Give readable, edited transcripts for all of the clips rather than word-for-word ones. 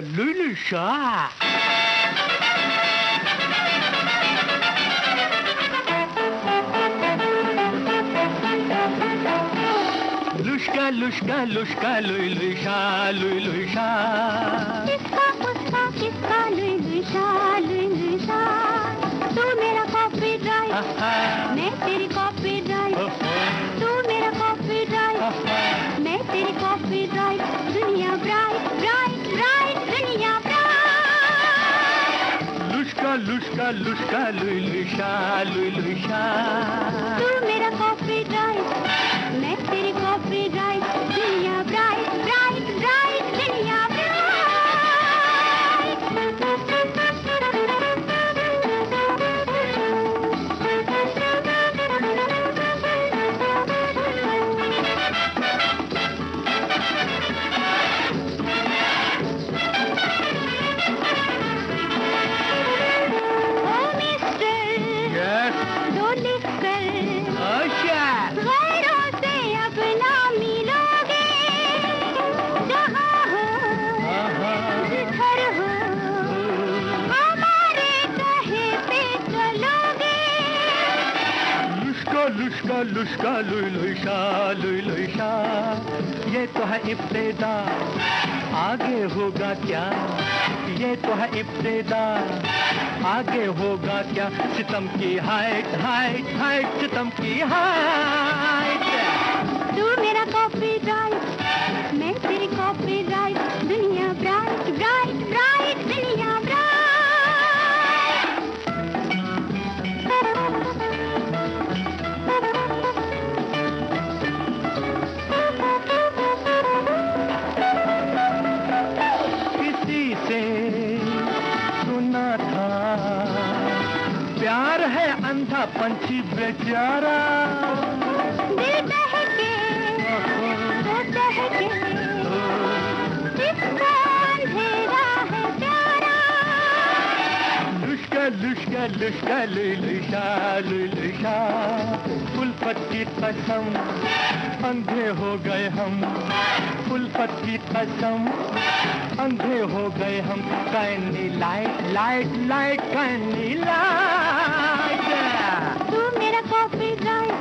लुलु Shah. Luschka Luschka Luschka लुलु शाह लुलु शाह। किसका उसका किसका लुलु शाह लुलु शाह। तू मेरा कॉपीराइट मैं तेरी कॉपीराइट। तू मेरा कॉपीराइट मैं तेरी कॉपीराइट। दुनिया ब्राइट ब्राइट ब्राइट दुनिया ब्राइट। लुश्का लुश्का लुश्का लुलु शाह लुलु शाह। तू मेरा कॉपीराइट मैं तेरी कॉपीराइट। दुनिया ब्राइट ब्राइट ब्राइट दुनिया लुश्का लुश्का लुलु शाह लुलु शाह। ये तो है इब्तिदा आगे होगा क्या। ये तो है इब्तिदा आगे होगा क्या। सितम की हाइट हाइट हाइट सितम की हाइट। तू मेरा कॉपीराइट मैं तेरी कॉपीराइट। दुनिया ब्राइट ब्राइट ब्राइट दुनिया ब्राइट। प्यार है अंधा पंछी बेचारा। दिल दहके तो दहके इसका अंधेरा है प्यारा। लुश्का लुश्का लुश्का लुलु शाह लुलु शाह। उल्फत की कसम अंधे हो गए हम। उल्फत की कसम अंधे हो गए हम। Kindly light light light kindly light. तू मेरा कॉपीराइट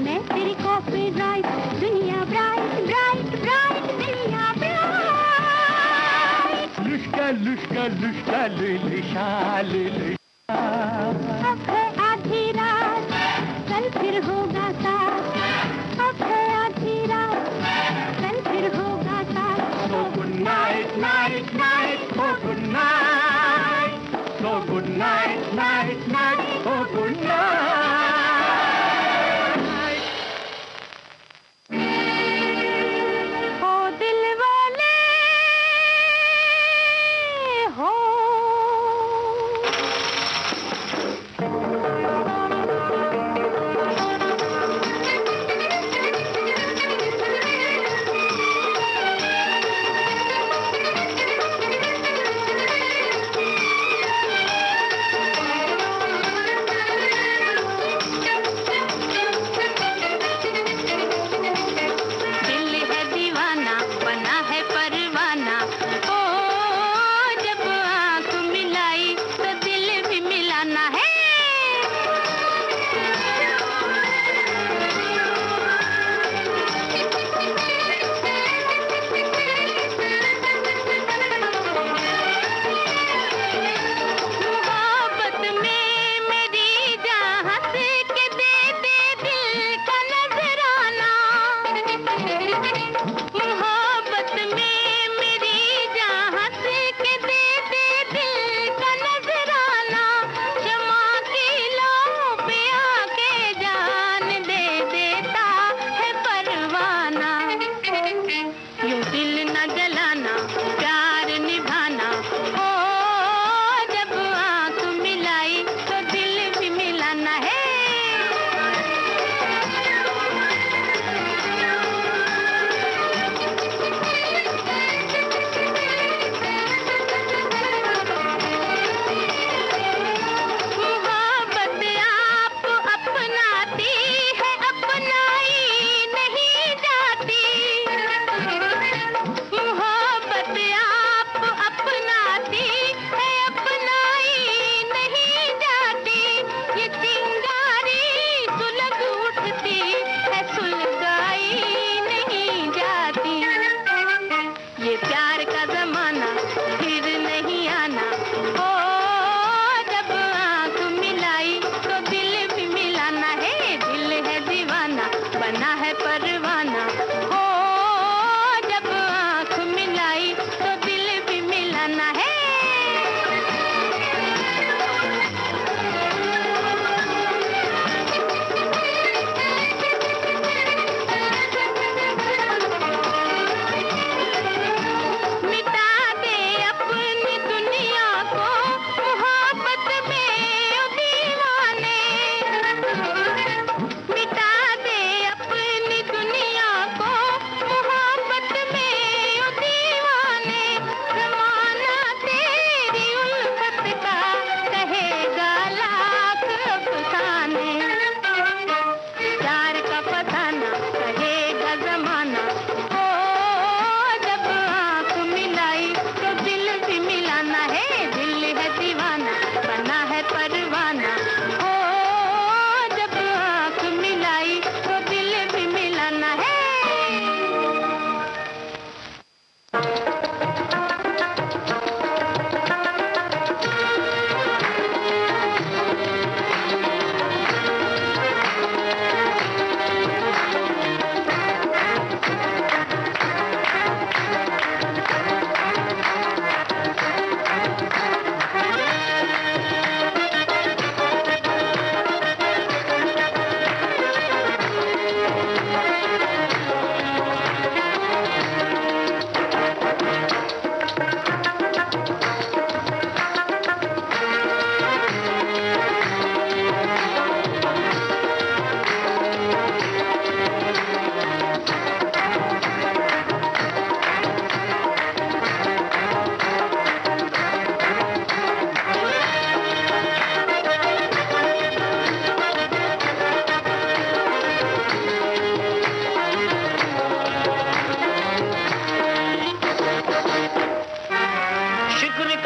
मैं तेरी कॉपीराइट। दुनिया ब्राइट ब्राइट ब्राइट दुनिया ब्राइट। लुश्का लुश्का लुश्का लुलु शाह लुलु शाह। अब है आधी रात कल फिर होगा साथ। अब है आधी रात कल फिर होगा साथ। So good night, night, night, oh good night. So good night, night, night, oh good night. ओ दिल वाले हो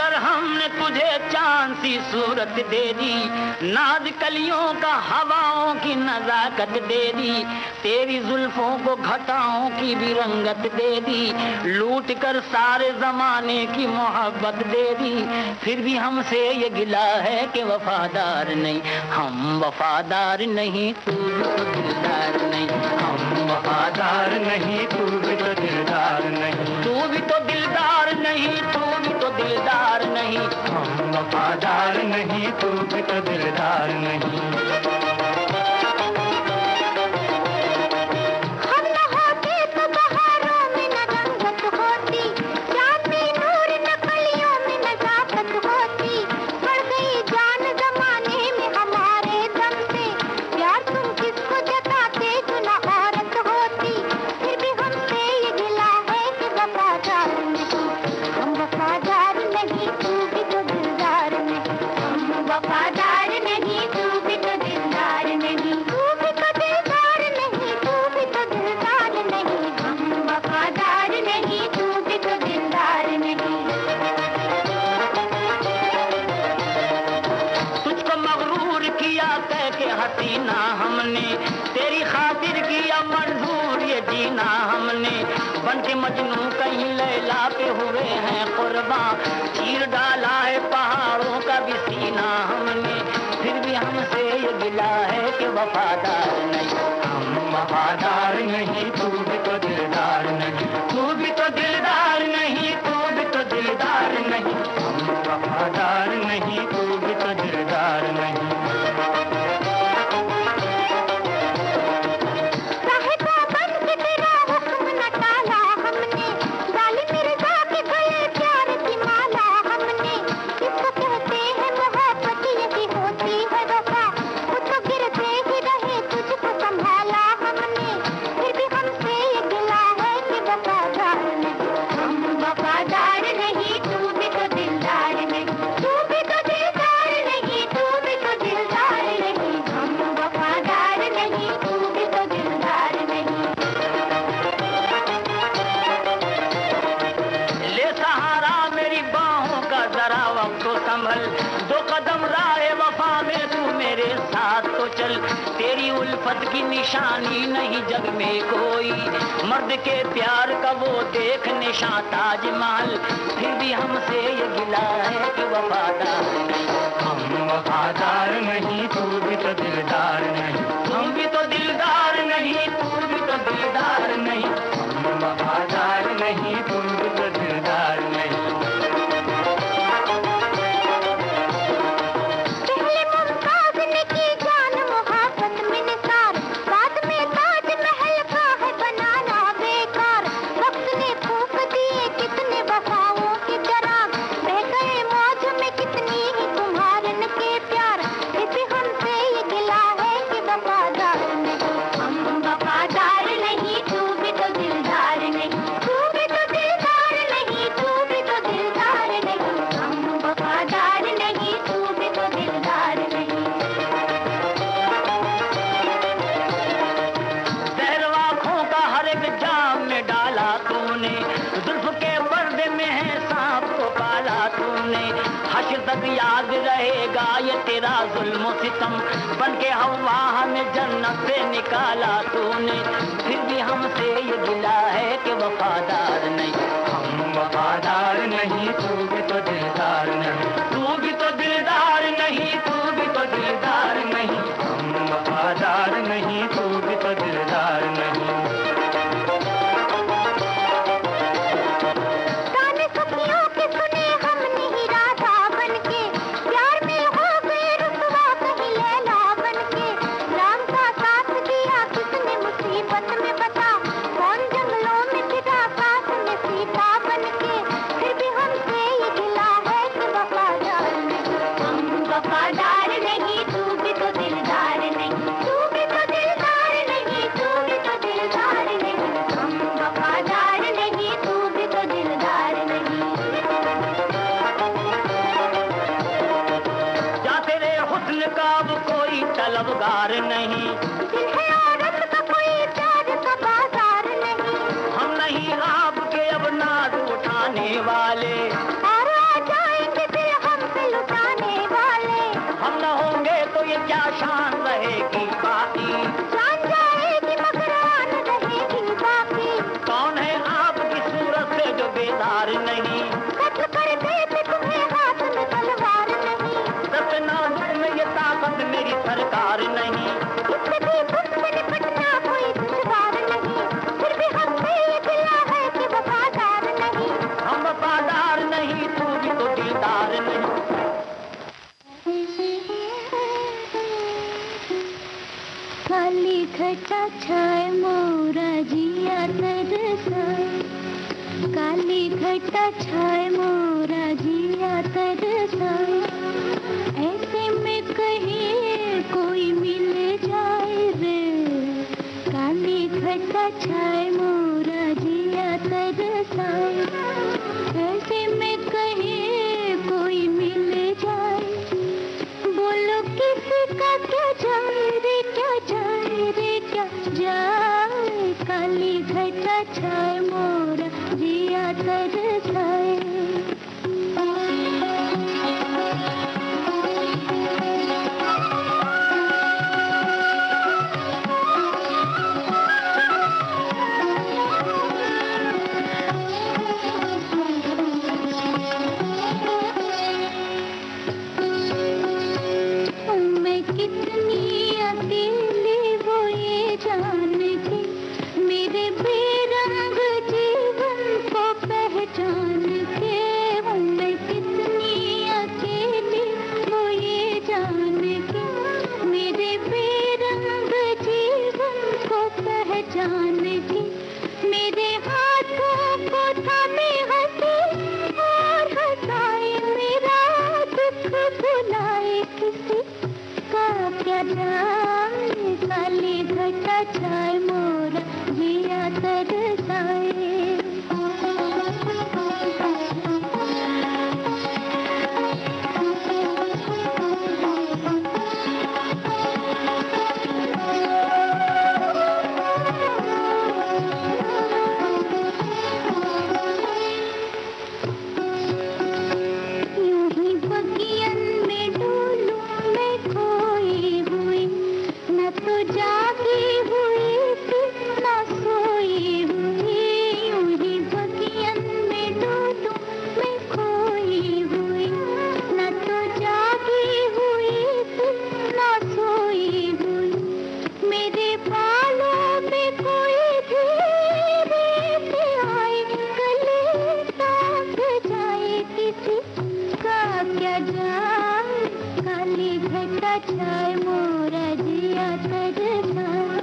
कर हमने तुझे चांद सी सूरत दे दी, नाज कलियों का हवाओं की नजाकत दे दी, तेरी जुल्फों को घटाओं की भी रंगत दे दी, लूट कर सारे जमाने की मोहब्बत दे दी, फिर भी हमसे ये गिला है कि वफादार नहीं, हम वफादार नहीं, तू भी तो दिलदार नहीं, हम वफादार नहीं, तू भी तो दिलदार नहीं, तू भी तो दिलदार नहीं, तू भी तो दिलदार नहीं, हम वफादार नहीं, तू भी तो दिलदार नहीं। हसीना हमने तेरी खातिर किया मंजूर ये जीना हमने, बन के मजनू कहीं लैला पे हुए हैं कुर्बान, चीर डाला है पहाड़ों का भी सीना हमने, फिर भी हमसे ये गिला है कि वफादार नहीं, हम वफादार नहीं, तू भी तो दिलदार नहीं, तू भी तो दिलदार नहीं, तू भी तो दिलदार नहीं, हम वफादार नहीं, तू भी तो दिलदार नहीं। दो कदम राहे वफा में तू मेरे साथ तो चल, तेरी उल्फत की निशानी नहीं जग में कोई, मर्द के प्यार का वो देख निशान ताजमहल, फिर भी हमसे ये गिला है कि वफादार नहीं, हम वफादार नहीं, तू भी तो दिलदार नहीं, हम भी तो दिलदार नहीं, तू भी तो दिलदार नहीं, हम वफादार नहीं, तू भी तो दिलदार नहीं। हश्र तक याद रहेगा ये तेरा जुल्म सितम, बन के हवा हमें जन्नत से निकाला तूने, फिर भी हमसे ये गिला है कि वफादार नहीं, हम वफादार नहीं, तू भी तो दिलदार नहीं, तू भी तो दिलदार नहीं, तू भी तो दिलदार नहीं, हम वफादार नहीं, तू भी तो दिलदार नहीं। तलबगार नहीं, दिल है औरत का कोई प्यार का बाजार नहीं, हम नहीं आपके अब नाज उठाने वाले, और आ जाएंगे शान रहेगी बाकी। जान जाएगी मगर आन रहेगी बाकी। कौन है आपकी सूरत से जो बेदार नहीं? कत्ल कर देते तुम्हें हाथ में तलवार नहीं। सबसे नाजुक में ये ताकत मेरी सरकार नहीं। इससे भी तुमसे निपटना कोई दुश्वार नहीं। फिर भी हम पे ये गिला है कि वफादार नहीं। हम वफादार नहीं, तू भी तो दिलदार नहीं। काली घटा छाए मोरा जिया तरसाए। काली घटा छाए मोरा जिया तरसाए। ऐसे में कहीं कोई मिल जाए रे। काली घटा छाए मोरा जिया तरसाए। ऐसे में कहीं कोई मिल जाए। बोलो किसी का क्या जाए रे, क्या जाए रे, क्या जाए। काली घटा छाए मोरा जिया तरसाए। मैं कितनी अकेली वो ये जान के, मेरे बेरंग जीवन को पहचान के। मैं कितनी अकेली वो ये जान के, मेरे बेरंग जीवन को पहचान के। मेरे हाथों को थामे हंसे और हंसाए, मेरा दुख भुलाए किसी का क्या जाए। काली घटा छाए मोरा जिया तरसाए। यूं ही बगियन में डोलूं मैं खोई हुई, न तो जागी हुई थी न सोई हुई। यूं ही बगियन में डोलूं मैं खोई हुई, न तो जागी हुई थी न सोई हुई। मेरे बालों में कोई धीरे से आए, गले साथ जाए किसी का क्या जाए। काली घटा छाए मोरा जिया तरसाए।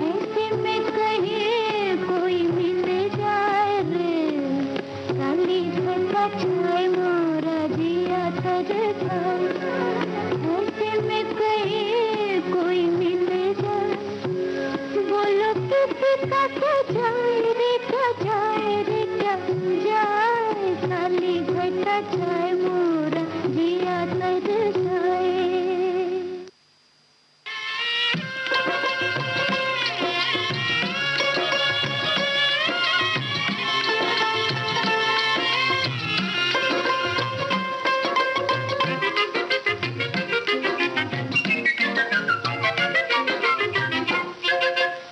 ऐसे में कहीं कोई मिल जाए रे। काली घटा छाए मोरा जिया तरसाए। ऐसे में कहीं कोई मिल जाए। बोलो किसी का क्या जाए रे, क्या जाए रे, क्या जाए। काली घटा छाए मोरा जिया तरसाए।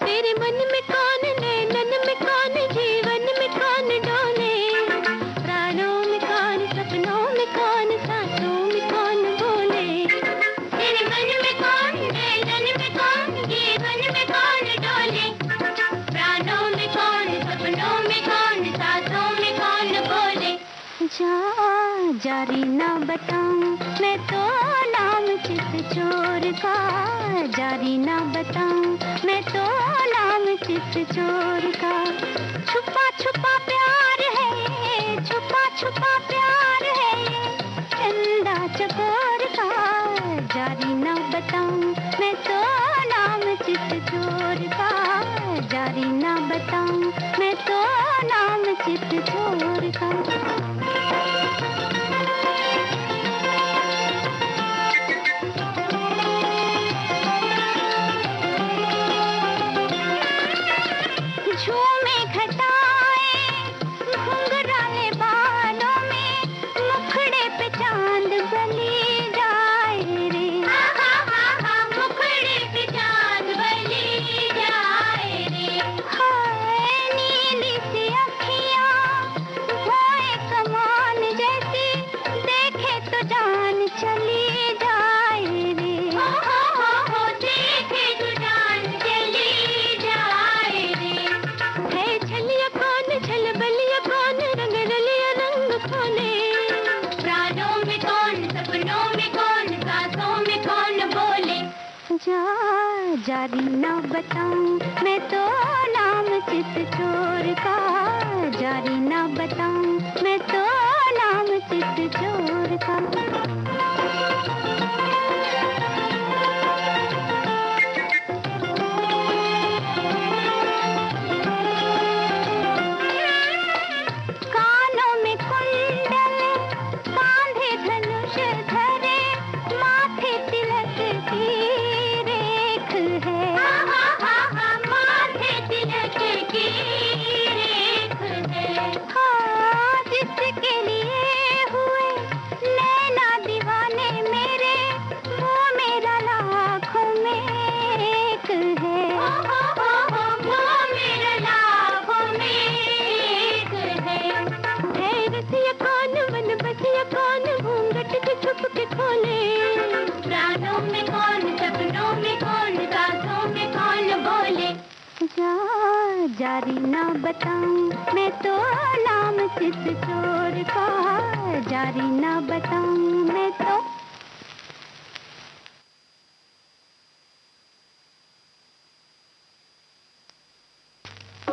तेरे मन में कौन, नैनन में कौन, जीवन में कौन डोले। प्राणों में कौन, सपनों में कौन, सांसों में कौन बोले। तेरे मन में कौन, नैनन में कौन, जीवन में कौन डोले। प्राणों में कौन, सपनों में कौन, सांसों में कौन बोले। जारी ना बताऊं मैं तो नाम चित चोर का। जारी ना बताऊं मैं तो नाम चित चोर का। छुपा छुपा प्यार है, छुपा छुपा प्यार है, चंदा चकोर का। जारी ना बताऊं मैं तो नाम चित चोर का। जारी ना बताऊं मैं तो नाम चित चोर का। झूमे घटाए घुंघराले बालों में, चली जाए रे, हो देखे तू जान चली जाए रे। है छलिया कौन छल बलिया कौन रंग रलिया रंग खोले, प्राणों में कौन सपनों में कौन सांसों में कौन बोले। जा जारी न बताऊं मैं तो नाम चित चोर का, जारी न बताऊं मैं तो नाम चित चोर का। कानों में कुंडल कांधे धनुष धरे, माथे तिलक की रेख है, माथे तिलक की रेख है। हाँ जिसके लिए हुए नैना दीवाने मेरे, वो मेरा लाखों में एक है, वो मेरा लाखों में एक है। रसिया कौन मन बसिया कौन घूंघट के छुप के खोले, प्राणों में कौन सपनों में कौन सांसों में कौन बोले। जा जारी न बताऊं मैं तो नाम चित चोर का, जारी न बताऊं मैं तो।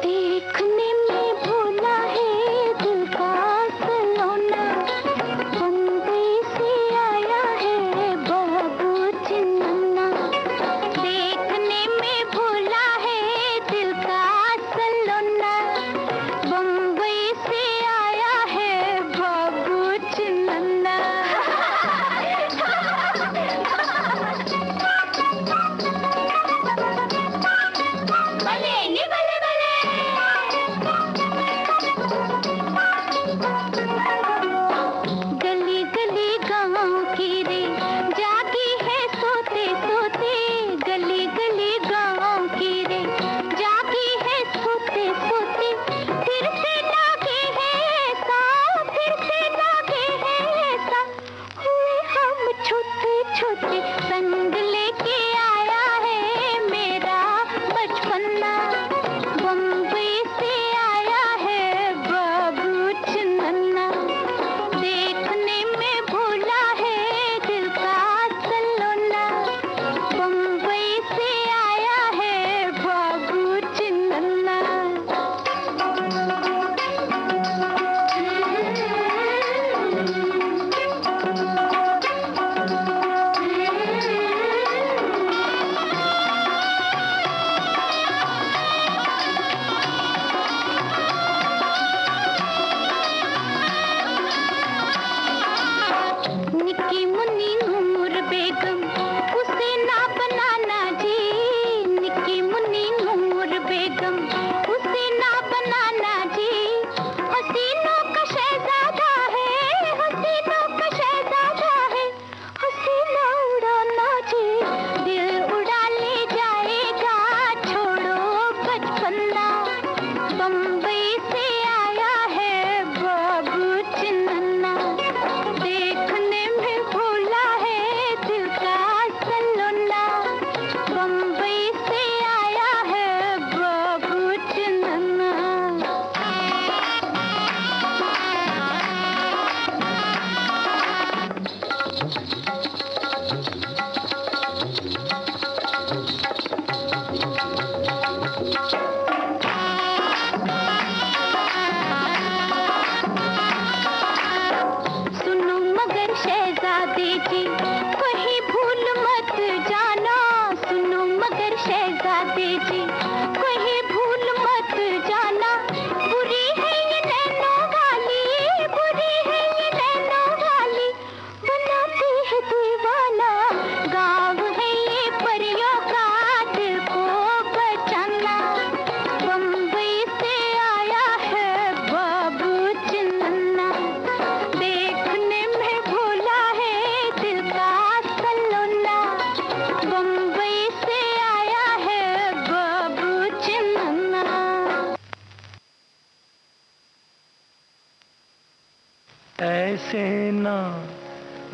देखने में भोला है दिल का सलोना, बंदी से आया है बाबू चिन्ना। देखने में भोला है दिल का सलोना, बम्बई से आया है बाबू चिन्ना।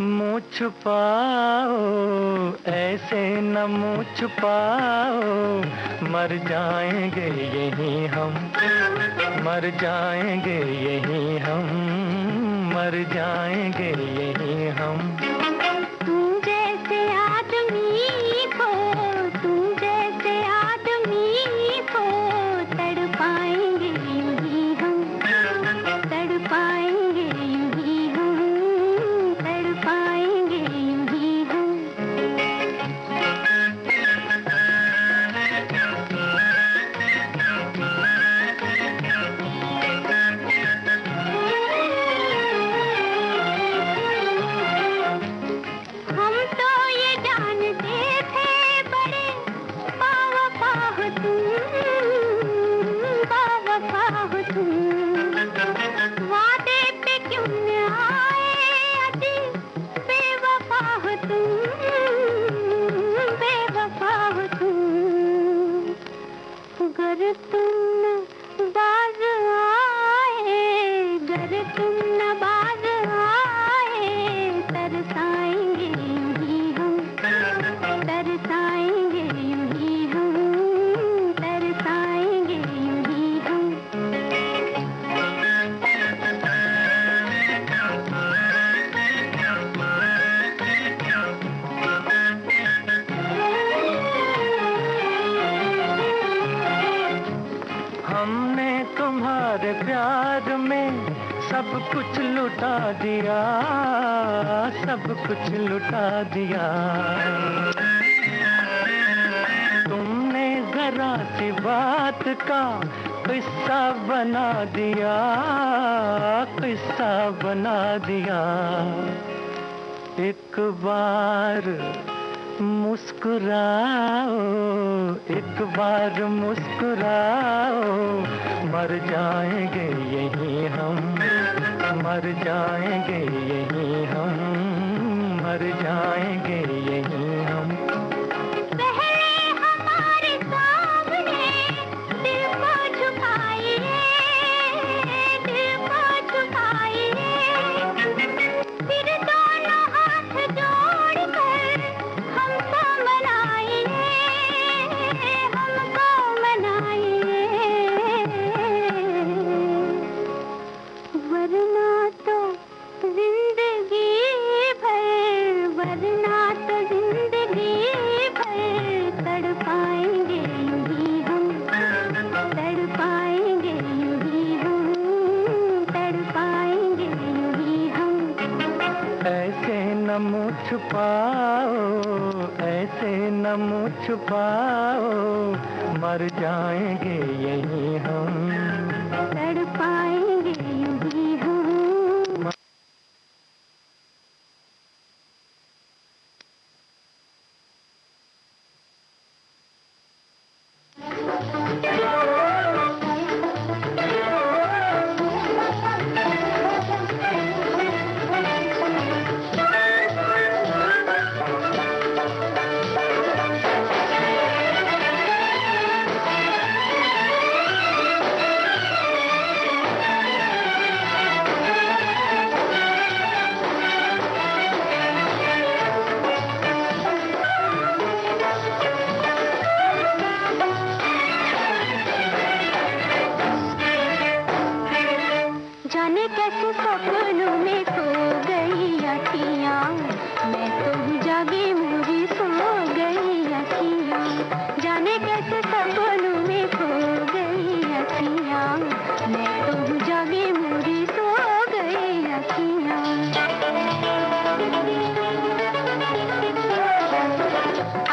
मुँह छुपाओ, ऐसे न मुँह छुपाओ, मर जाएंगे यहीं हम, मर जाएंगे यहीं हम, मर जाएंगे यहीं हम। तुम जैसे आदमी को, तुम जैसे आदमी को तड़पाएंगे यूं ही हम, तड़पाएंगे यूं ही हम, तड़पाएंगे यूं ही हम। हम तो ये जानते थे बड़े बावफा हो तुम, बावफा हो तुम, वादे पे क्यों न आए अजी, बेवफा हो तुम, बेवफा हो तुम। गर तुम न बाज आए, गर तुम न बाज आए, तरसाएंगे यूं ही हम, तरसाएंगे यूं ही हम, तरसाएंगे यूं ही हम। हमने तुम्हारे प्यार में सब कुछ लुटा दिया, सब कुछ लुटा दिया। तुमने जरा सी बात का किस्सा बना दिया, किस्सा बना दिया। एक बार मुस्कुराओ, एक बार मुस्कुराओ, मर जाएंगे यहीं हम, मर जाएंगे यहीं हम, मर जाएंगे यहीं हम। पहले हमारे सामने दिल को झुकाइए, दिल को झुकाइए, फिर दोनों हाथ जोड़कर हमको मनाइए, हमको मनाइए। वरना तो जिंदगी भर, वरना तो जिंदगी भर तड़पाएंगे यूं ही हम, तड़पाएंगे यूं ही हम, तड़पाएंगे यूं ही हम। ऐसे न मुँह छुपाओ, ऐसे न मुँह छुपाओ, मर जाएंगे यहीं हम, तड़पाएंगे यूं ही हम। जाने कैसे सपनों में खो गई अखियाँ, मैं तो जागी मुझी सो गई अखियाँ। जाने कैसे सपनों में खो गई अखियाँ, मैं तो जागी मुझी सो गई अखियाँ।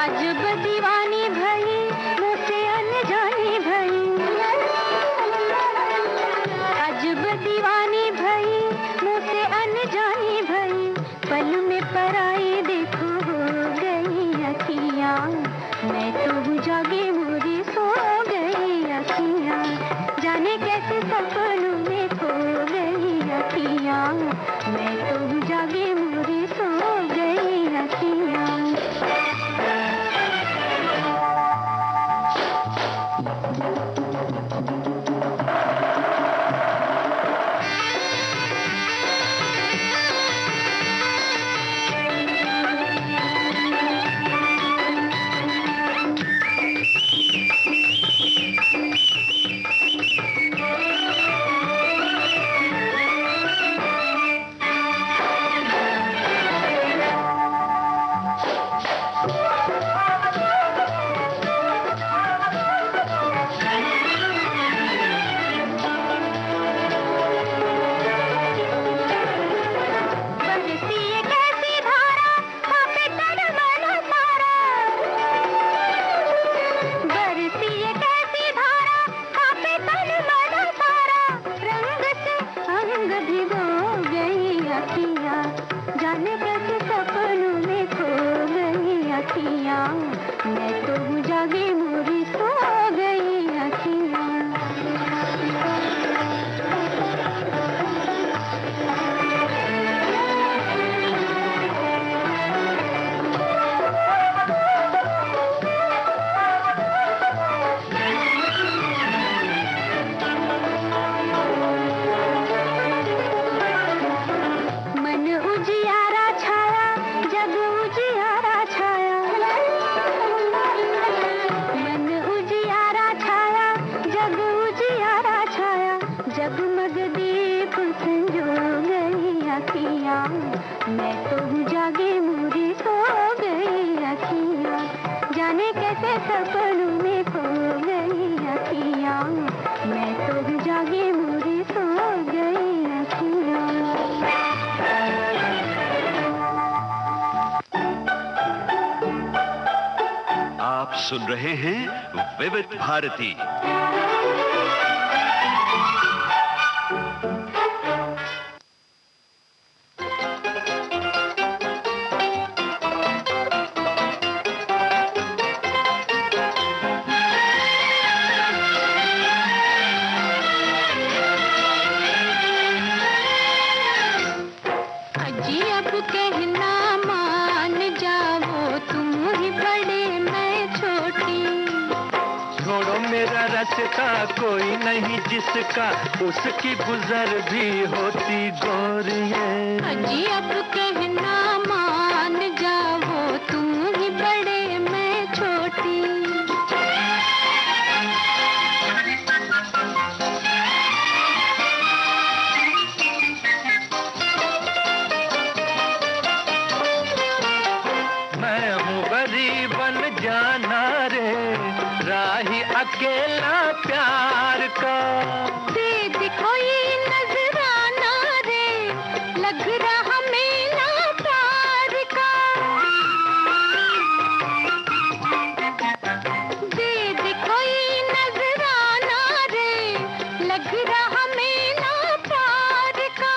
अजब दीवानी भई मुझसे अनजानी भई, अजब दीवानी भई मुझसे अनजानी भई, पल में पराई देखो हो गई अखियाँ, मैं तो जागी मुझी सो गई अखियाँ। जाने कैसे सपनों में खो गई अखियाँ, मैं तो जागी मुझी सो गई अखियाँ। जागे मोरी सो गई अखियाँ, जाने कैसे सपनों में खो गई अखियाँ, मैं तो जागे मोरी सो गई अखियाँ। आप सुन रहे हैं विविध भारती। रास्ता कोई नहीं जिसका उसकी गुजर भी होती गोरिये। अजी अब कहना मान जाओ, तुम ही बड़े मैं छोटी। मैं हूँ गरीब बन जाना रे, राही अकेला प्यार का। दे दिखो ये नजराना रे, लग रहा मेला प्यार का। दे दिखो ये नजराना रे, लग रहा मेला प्यार का।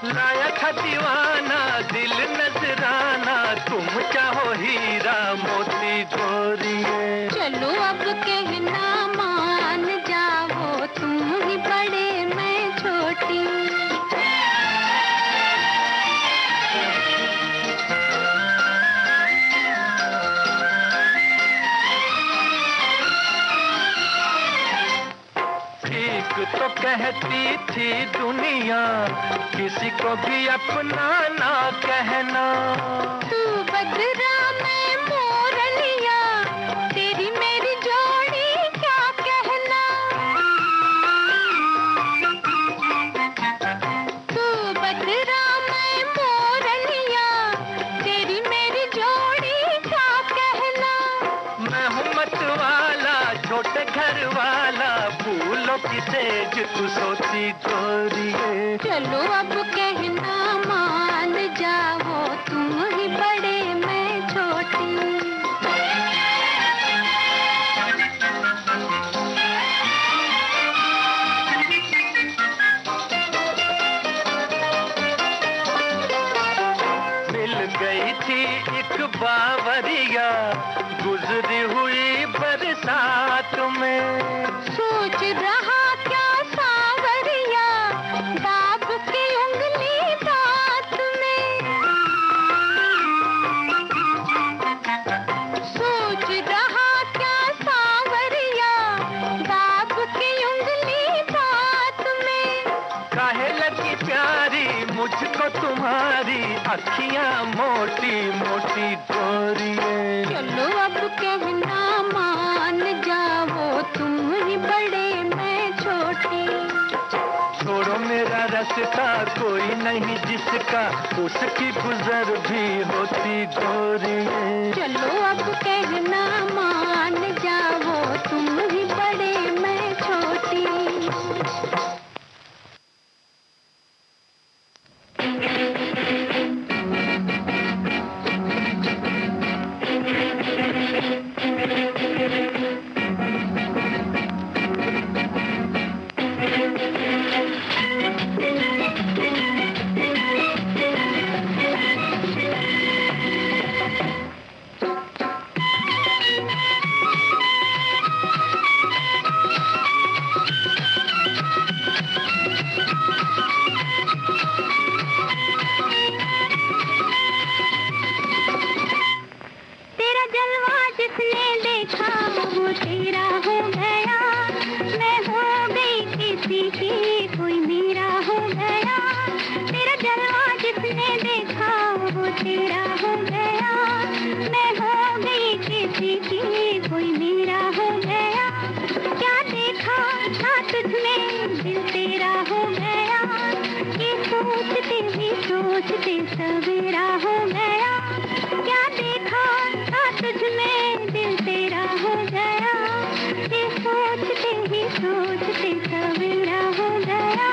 लाया था दीवाना दिल नजराना, तुम चाहो हीरा मोती गोरिये। चलो अब कहना मान जाओ, तुम ही बड़े मैं छोटी। ठीक तो कहती थी दुनिया, किसी को भी अपना ना कहना। तू बदरा मैं मोरनिया, तेरी मेरी जोड़ी क्या कहना। तू बदरा मैं मोरनिया, तेरी मेरी जोड़ी क्या कहना। मैं हूँ मत वाला छोटे घर वाला, फूलों की सेज तू सोती गोरिये। चलो अब कहना मान जाओ, तुम ही बड़े मैं छोटी। मिल गई थी एक बावरिया, गुजरी हुई बरसात में। सोच रहा क्या सावरिया, दाब की उंगली दांत में। सोच रहा क्या सावरिया, दाब की उंगली दांत में। काहे लगी प्यारी मुझको तुम्हारी अखियां मोटी मोटी गोरिये। चलो अब कहना मान जाओ, तुम ही बड़े मैं छोटी। छोड़ो मेरा रास्ता कोई नहीं जिसका उसकी गुजर भी होती गोरिये। चलो अब कहना मान जाओ, तुम ही बड़े मैं छोटी। तुझमें दिल तेरा हो गया, ये सोचते ही सोचते सवेरा हो गया, क्या देखा था तुझ में दिल तेरा हो गया, ये सोचते ही सोचते सवेरा हो गया।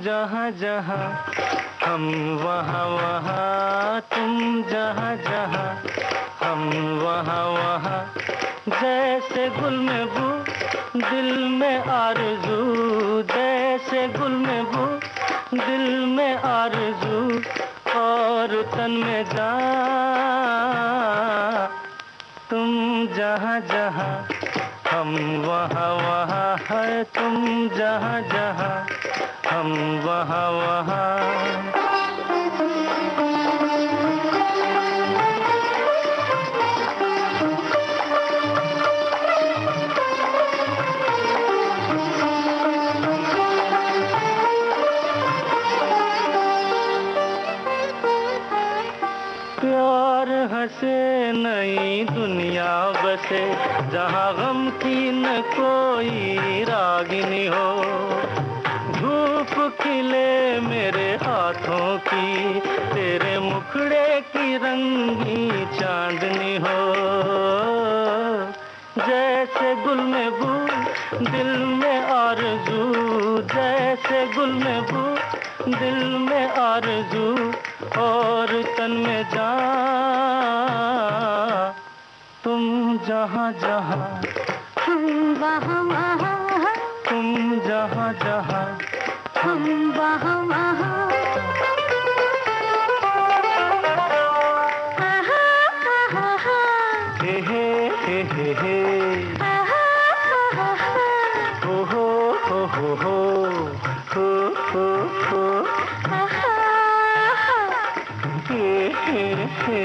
जहाँ जहाँ हम वहाँ वहाँ, तुम जहाँ जहाँ हम वहाँ वहाँ, जैसे गुल में बू दिल में आरज़ू, जैसे गुल में बू दिल में आरज़ू और तन में जान। तुम जहाँ जहाँ हम वहाँ वहाँ है, तुम जहाँ जहाँ हम वहाँ वहाँ। प्यार हंसे नई दुनिया बसे, जहाँ गम की न कोई रागिनी हो, धूप खिले मेरे हाथों की, तेरे मुखड़े की रंगी चांदनी हो। जैसे गुल में बू दिल में आरज़ू, जैसे गुल में बू दिल में आरज़ू और तन में जान, तुम जहाँ जहाँ हम वहाँ वहाँ, तुम जहाँ जहाँ हम वहाँ वहाँ। हे हे हे हे हे, हो हो हो हो हो हो हो हो, हे हे हे।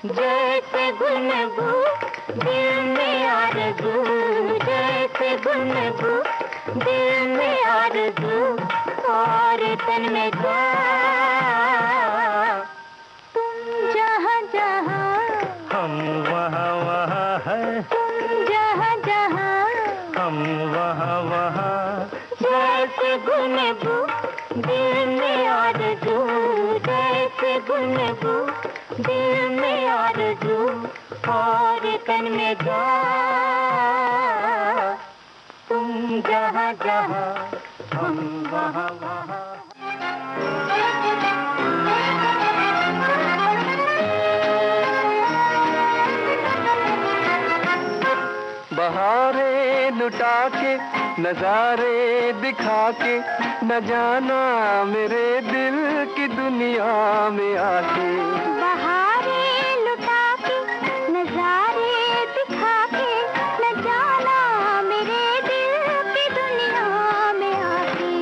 जैसे गुनगू दिल में आरज़ू, जैसे गुनगू दिल में आरज़ू और तन में जान, तुम जहाँ जहाँ हम वहाँ वहाँ है, तुम जहाँ जहाँ हम वहाँ वहाँ। जैसे गुनगू दिल में आरज़ू, जैसे गुनगू दिल में आरज़ू और तन में जान, तुम जहाँ जहाँ हम वहाँ वहाँ। बहारें लुटा के नजारे दिखा के न जाना मेरे दिल की दुनिया में आके। बहारें लुटा के नजारे दिखा के न जाना मेरे दिल की दुनिया में आके।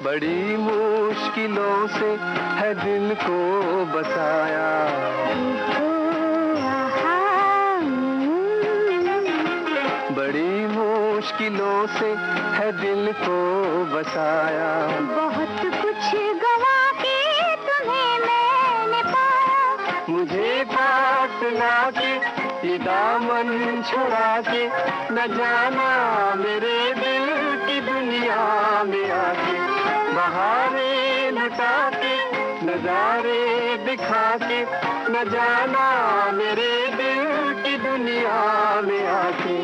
बड़ी मुश्किलों से है दिल को बसाया, बड़ी मुश्किलों से है दिल को बसाया। बहुत कुछ गवा के तुम्हें मैंने पाया, मुझे पास लाके ये दामन छुड़ा के न जाना मेरे दिल की दुनिया में आके। बहारें लुटा के नजारे दिखा के न जाना मेरे दिल की दुनिया में आके।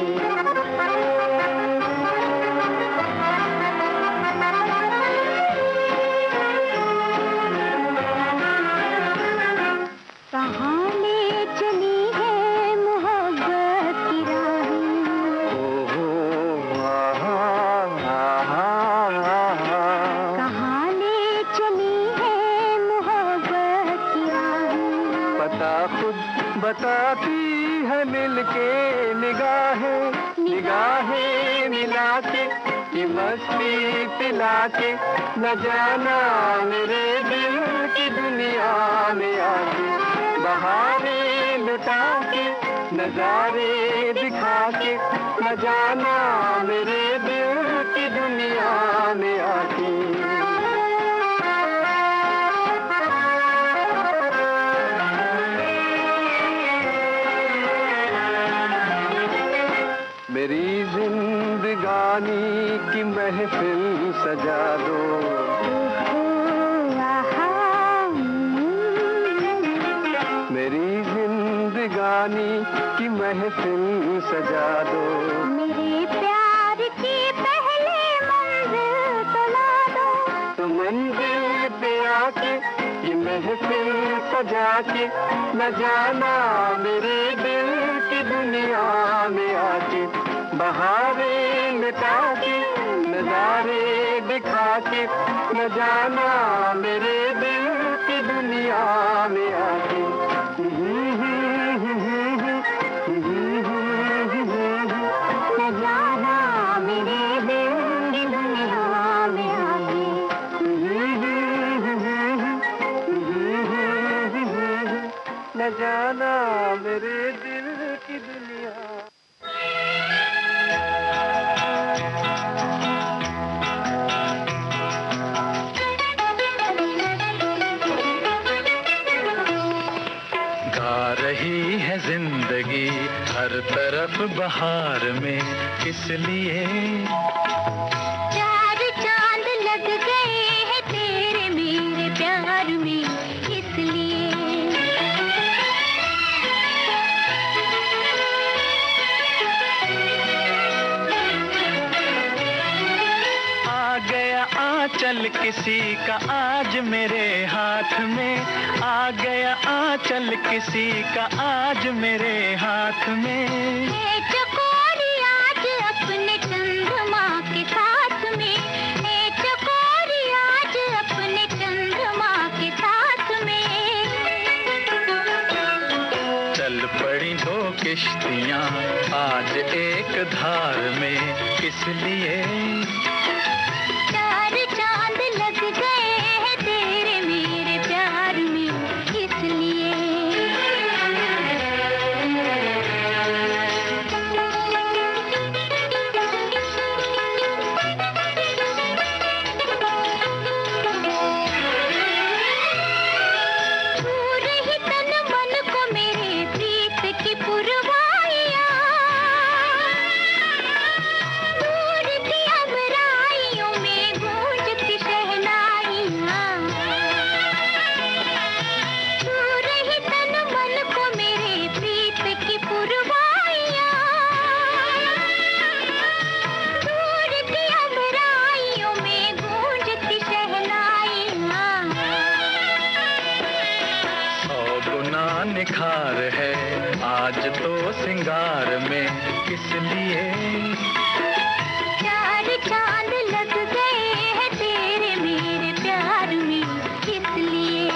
कहाँ ले चली है मोहब्बत की राहें, कहाँ ले चली है मोहब्बत की राहें। पता खुद बताती है मिलके निगाहें, निगाहें मिला के ये मस्ती पिला के न जाना मेरे दिल की दुनिया में आके। बहारें लुटा के नजारे दिखा के न जाना मेरे दिल की दुनिया में आके। मेरी जिंदगानी की महफिल सजा दो, मेरी जिंदगानी की महफिल सजा दो। मेरे प्यार की पहले मंजिल तुला दो, तो मंजिल पे आके ये महफिल सजा के न जाना मेरे दिल की दुनिया में आके। बहारें मिटा के नजारे दिखा के न जाना मेरे दिल की दुनिया में आके। न जाना मेरे दिल की दुनिया में आके। मेरे दिल की दुनिया। गा रही है जिंदगी हर तरफ बहार में, किस लिए? चार चांद लग गए हैं तेरे मेरे प्यार में, इसलिए। आ गया आंचल किसी का आज मेरे हाथ में, आ गया आंचल किसी का आज मेरे हाथ में। है चकोरी आज अपने चंद्रमा के साथ में, है चकोरी आज अपने चंद्रमा के साथ में। चल पड़ी दो किश्तियाँ आज एक धार में, किस लिए? चार चांद लग गए हैं तेरे मेरे प्यार में, इसलिए। छू रही तन मन को मेरे प्रीत की पुरवाइयाँ, दूर की अमराइयों में गूंजती शहनाइयाँ। छू रही तन मन को मेरे प्रीत की पुरवाइयाँ, दूर की अमराइयों में गूंजती शहनाइयाँ। सौ गुना निखार है आज तो सिंगार में, किस लिए? चार चांद लग गए हैं तेरे मेरे प्यार में, इसलिए।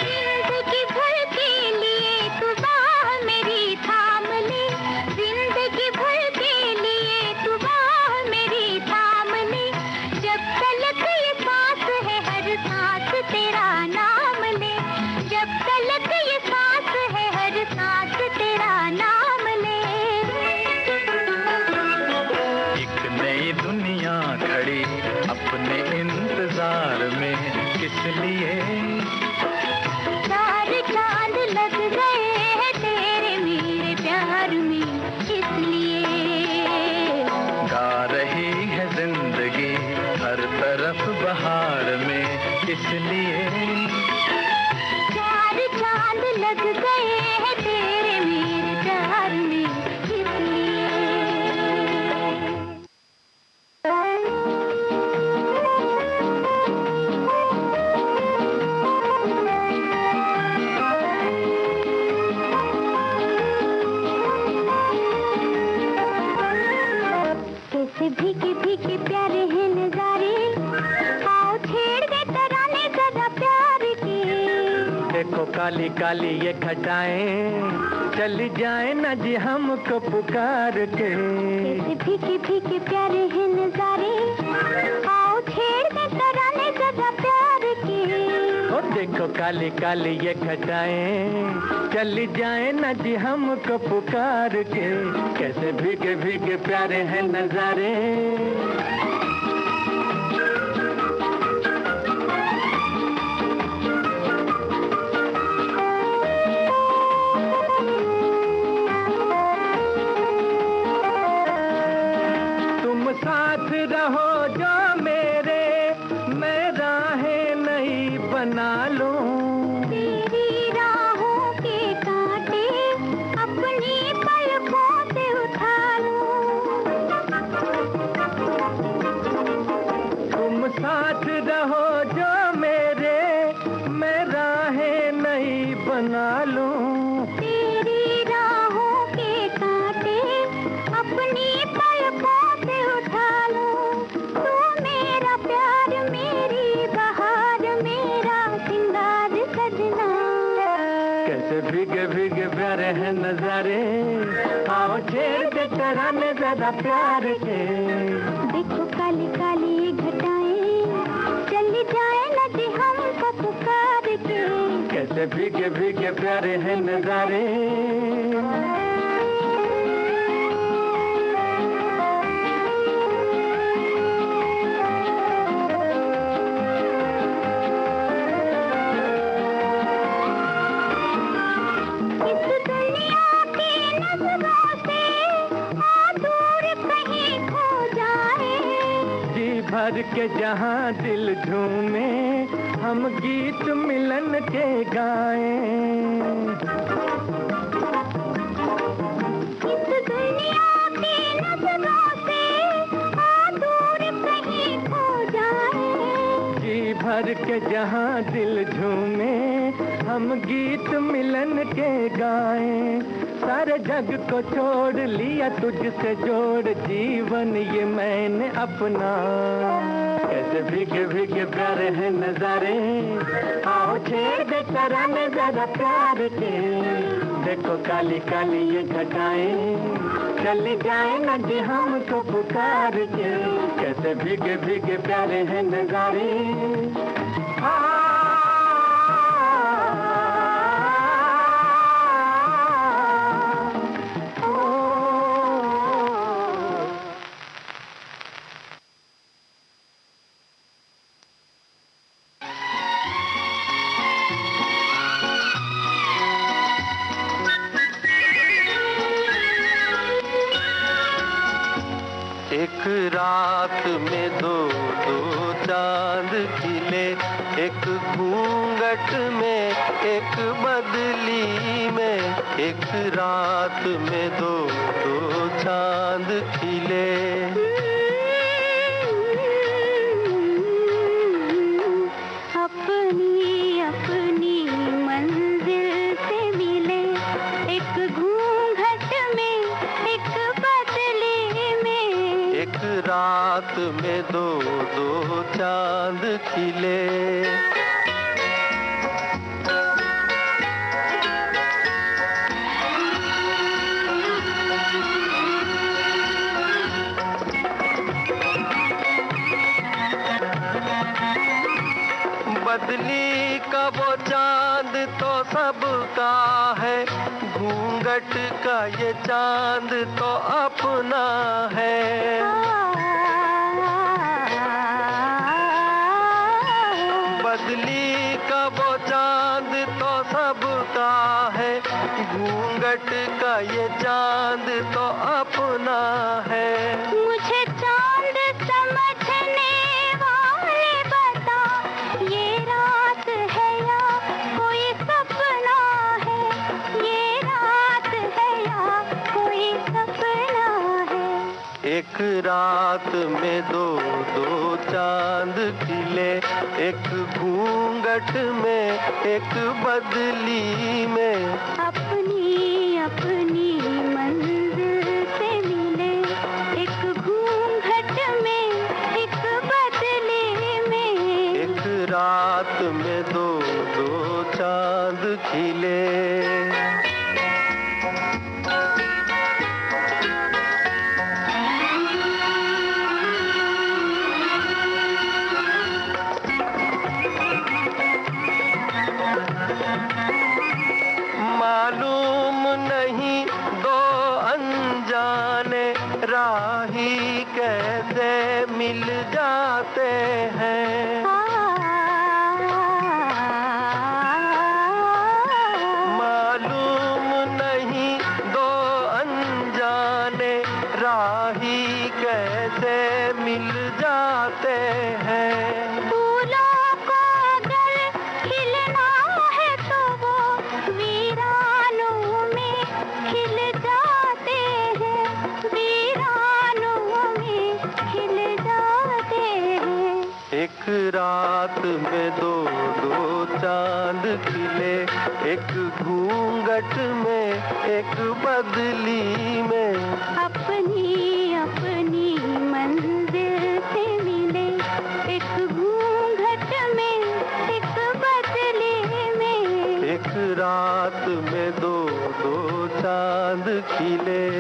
जिंदगी भर के लिए तू बाह मेरी थाम ले, जिंदगी भर के लिए तू बाह मेरी थाम ले। जब तलक ये सांस है हर सांस तेरा नाम ले, जब तलक ये सांस है हर सांस तेरा नाम ले। एक नई दुनिया खड़ी अपने इंतजार में, किस लिए? चार चांद लग गए हैं तेरे मेरे प्यार में, इसलिए। गा रही है जिंदगी हर तरफ बहार में, किस लिए? चार चांद लग गए हैं तेरे मेरे प्यार में, इसलिए। कैसे भीगे भीगे प्यारे हैं नजारे, आओ छेड़ दे तराने जरा प्यार के। देखो काली काली ये घटाएं चली जाए न जी हमको पुकार के। कैसे भीगे भीगे प्यारे हैं नजारे, आओ छेड़ दे तराने जरा प्यार के। ओ देखो काली काली ये घटाएं चली जाए न जी हमको पुकार के। कैसे भीगे भीगे प्यारे हैं नजारे। तुम साथ रहो जो मेरे, मैं राहें नहीं बना लूं। तेरी राहों के कांटे अपनी पलकों से उठा लूं। आओ छेड़ दे तराने जरा प्यार के। देखो काली काली घटाएं चली जाए नदी हमको पुकार के। कैसे भीगे भीगे प्यारे हैं नजारे। भर के जहाँ दिल झूमे हम गीत मिलन के गाएं। इस दुनिया की नजरों से दूर कहीं खो जाए। जी भर के जहाँ दिल झूमे हम गीत मिलन के गाएं। सारे जग को छोड़ लिया तुझसे जोड़ जीवन ये मैंने अपना। कैसे भीगे भीगे प्यारे हैं नजारे। आओ छेड़ दे तराने जरा प्यार के। देखो काली काली ये घटाएं चली जाए नदी हमको पुकार के। कैसे भीगे भीगे प्यारे हैं नजारे। एक रात में दो दो चांद खिले। एक घूंघट में एक बदली में। एक रात में दो दो चांद खिले। अपनी अपनी मंजिल से मिले। एक घूंघट में एक बदली में। एक रात में दो दो चांद खिले। बदली का वो चांद तो सबका है। घूंघट का ये चांद तो अपना है। बदली का वो चांद तो सबका है। घूंघट का ये चांद तो अपना है। मुझे चांद समझने वाले बता ये रात है या कोई सपना है। ये रात है या कोई सपना है। एक रात में दो दो चांद खिले। एक घूंघट में एक बदली में। अपनी अपनी मंजिल से मिले। एक घूंघट में एक बदली में। एक रात में दो दो चांद खिले। मालूम नहीं दो अनजाने राही कैसे मिल जाते हैं। मालूम नहीं दो अनजाने राही कैसे मिल जाते हैं। एक रात में दो दो चांद खिले। एक घूंघट में एक बदली में। अपनी अपनी मंजिल से मिले। एक घूंघट में एक बदली में। एक रात में दो दो चांद खिले।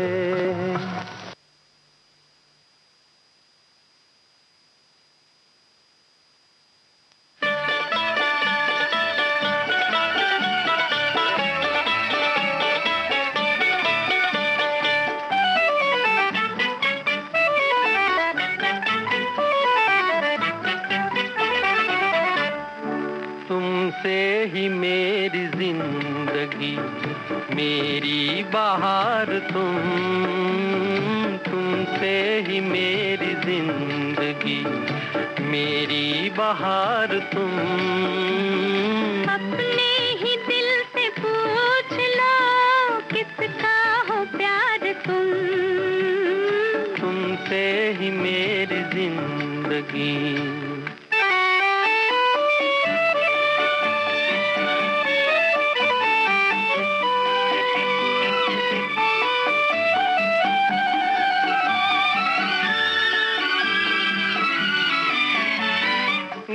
तुमसे ही मेरी जिंदगी, मेरी बहार तुमसे ही मेरी जिंदगी, मेरी बहार तुम। अपने ही दिल से पूछ लो किसका हो प्यार तुमसे ही मेरी जिंदगी।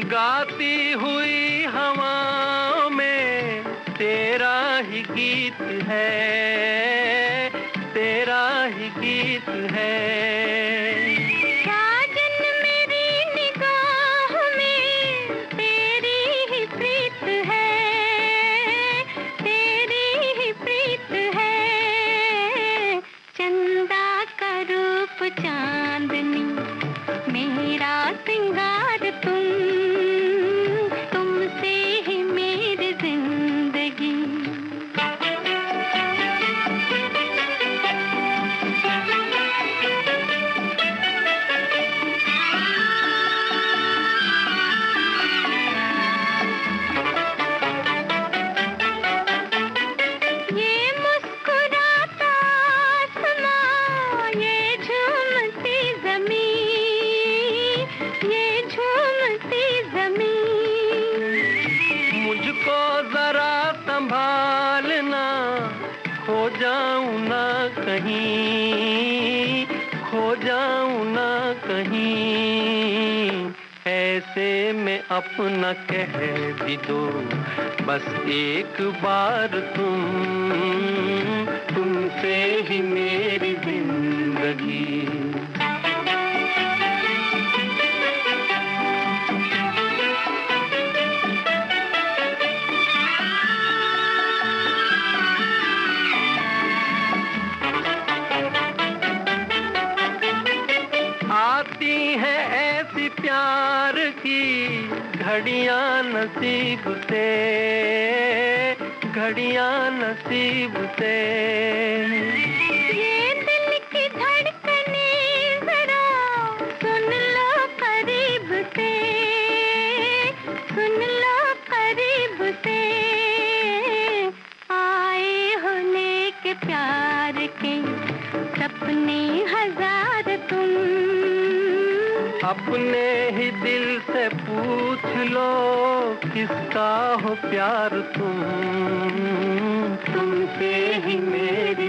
गाती हुई हवाओं में तेरा ही गीत है, तेरा ही गीत है। साजन मेरी निगाह में तेरी ही प्रीत है, तेरी ही प्रीत है। चंदा का रूप चांदनी मेरा सिंगार तुमसे ही मेरी जिंदगी। ये मुस्कुराता आसमां, ये झूमती ज़मीं, ये झूमती ज़मीं। मुझको जरा संभालना, खो जाऊं ना कहीं, खो जाऊं ना कहीं। ऐसे में अपना कह भी दो बस एक बार तुमसे ही मेरी जिंदगी। आती है ऐसी प्यार की घड़ियां नसीब से, घड़ियां नसीब से। ये दिल की धड़कने जरा सुन लो करीब से, सुन लो करीब से। आए हो लेके प्यार के सपने हजार अपने ही दिल से पूछ लो किसका हो प्यार तुमसे ही मेरी